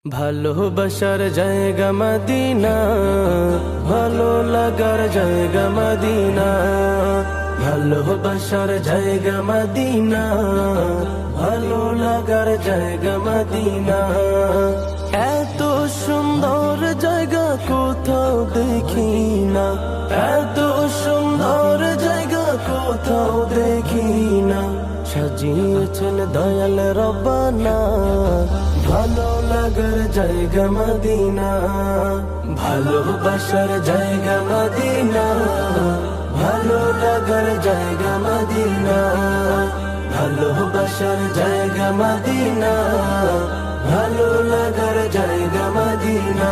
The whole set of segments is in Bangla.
ভালোবাসার জায়গা মদিনা, ভালো লাগার জায়গা মদিনা। ভালোবাসার জায়গা মদিনা, ভালো লাগার জায়গা মদিনা। এত সুন্দর জায়গা কোথাও দেখি না, এত সুন্দর জায়গা কোথাও দেখি না। সাজিয়েছেন দয়াল রব্বানা, ভালো লাগার জায়গা মদিনা। ভালোবাসার জায়গা মদিনা, ভালো লাগার জায়গা মদিনা। ভালোবাসার জায়গা মদিনা, ভালো লাগার জায়গা মদিনা।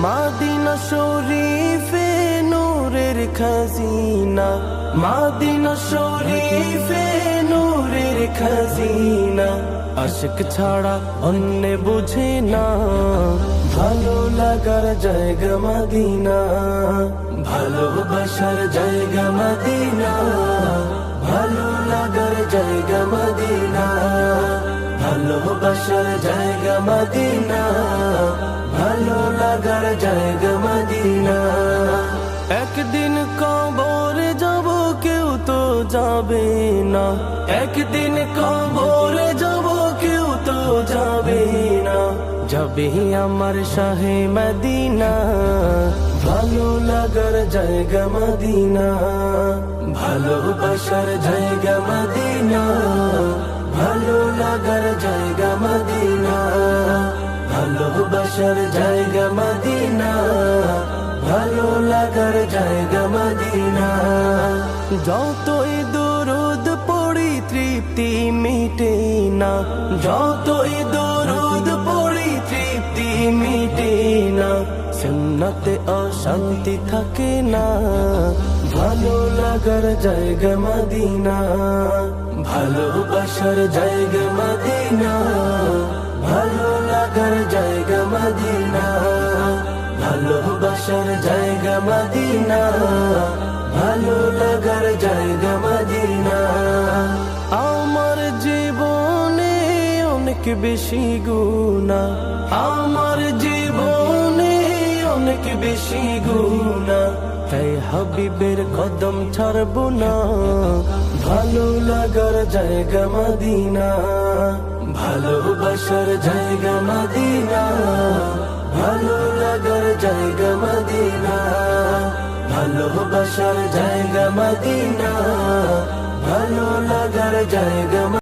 মদিনা শরীফে নূরের খাজিনা, মদিনা শরীফে নূরের খাজিনা। আশিক ছাড়া অন্য বুঝে না, ভালো লাগার জায়গা মদিনা। ভালোবাসার জায়গা মদিনা, ভালো লাগার জায়গা মদিনা। ভালোবাসার জায়গা মদিনা, ভালো লাগার জায়গা মদিনা। একদিন কবরে যাব কেউ তো যাবে না, একদিন কবরে যাব কেউ তো যাবে না। যাবে আমার শাহে মদিনা, ভালো লাগার জায়গা মদিনা। ভালোবাসার জায়গা মদিনা, ভালো লাগার জায়গা মদিনা। ভালোবাসার জায়গা মদিনা, ভালো লাগার জায়গা মদিনা। যতই দরুদ পড়ি তৃপ্তি মিটে না, যতই দরুদ পড়ি তৃপ্তি মিটে না। সুন্নতে অশান্তি থাকে না, ভালো লাগার জায়গা মদিনা। ভালোবাসার জায়গা মদিনা, ভালো লাগার জায়গা মদিনা। ভালোবাসার জায়গা মদিনা, ভালো লাগার জায়গা মদিনা। আমার জীবনে অনেক বেশি গুনাহ, আমার জীবনে অনেক বেশি গুনাহ। তাই হাবিবের কদম ছাড়বো না, ভালো লাগার জায়গা মদিনা। ভালোবাসার জায়গা মদিনা, ভালো লাগার জায়গা মদিনা। ভালোবাসার জায়গা মদিনা, ভালো লাগার জায়গা।